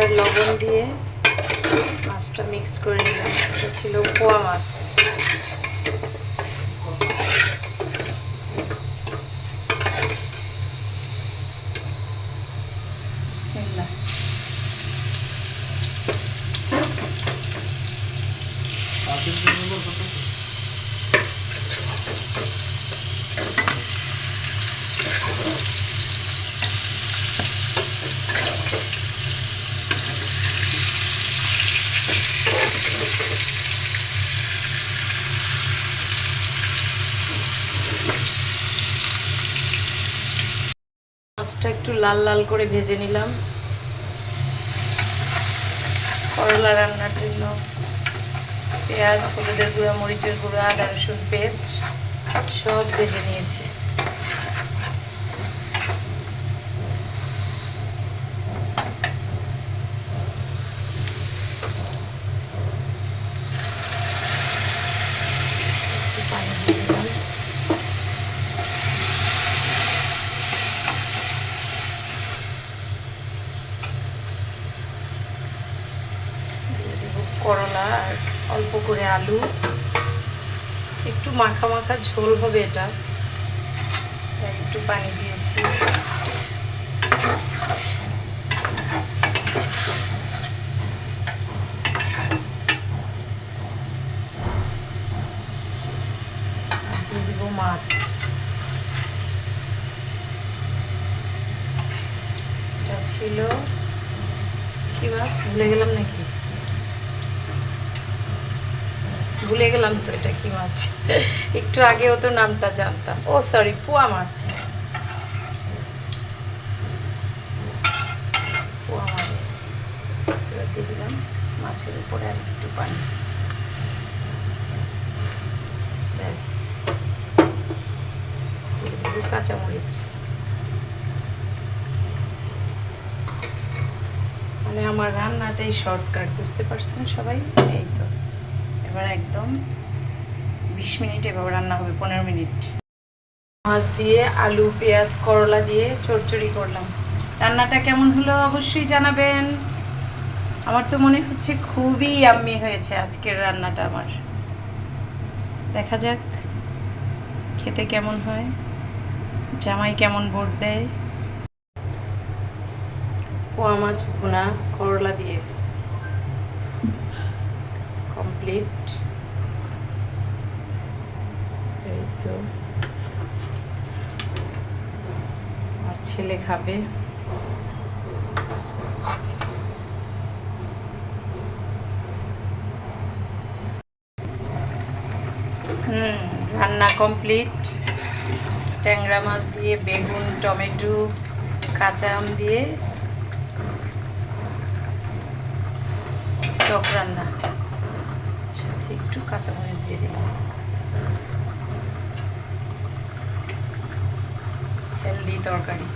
আর লবণ দিয়ে মাছটা মিক্স করে নিলাম। এটা ছিল পোয়া মাছ। বিসমিল্লাহ। মাছটা একটু লাল লাল করে ভেজে নিলাম। করলা রান্নার জন্য পেঁয়াজ, হলুদের গুঁড়া, মরিচের গুঁড়া, আদা রসুন পেস্ট সব ভেজে নিয়েছি। পানি দিয়ে দিলাম। করলা আর অল্প করে আলু, একটু মাখা মাখা ঝোল হবে এটা, তাই একটু পানি দিয়েছি। দিয়ে দিব মাছ। এটা ছিল কি মাছ ভুলে গেলাম নাকি? ভুলে গেলাম তো এটা কি মাছ। একটু আগেও তো নামটা জানতাম। ও সরি, পোয়া মাছ। পোয়া মাছ এবার দিয়ে দিলাম মাছের উপরে আর একটু পানি। ব্যাস, দিয়ে দিব কাঁচামরিচ। মানে আমার রান্নাটাই শর্টকাট, বুঝতে পারছেন সবাই? এই তো এবার একদম 20 মিনিট এভাবে রান্না হবে, 15 মিনিট। মাছ দিয়ে আলু, পেঁয়াজ, করলা দিয়ে চচ্চড়ি করলাম। রান্নাটা কেমন হলো অবশ্যই জানাবেন। আমার তো মনে হচ্ছে খুবই ইয়াম্মি হয়েছে আজকের রান্নাটা আমার। দেখা যাক খেতে কেমন হয়, জামাই কেমন ভোট দেয়। পোয়া মাছ ভুনা করলা দিয়ে কমপ্লিট। এই তো আর ছেলে খাবে। রান্না কমপ্লিট। ট্যাংরা মাছ দিয়ে বেগুন, টমেটো, কাঁচা আম দিয়ে টক রান্না, সাথে একটু কাঁচামরিচ দিয়ে দিলাম। হেলদি তরকারি।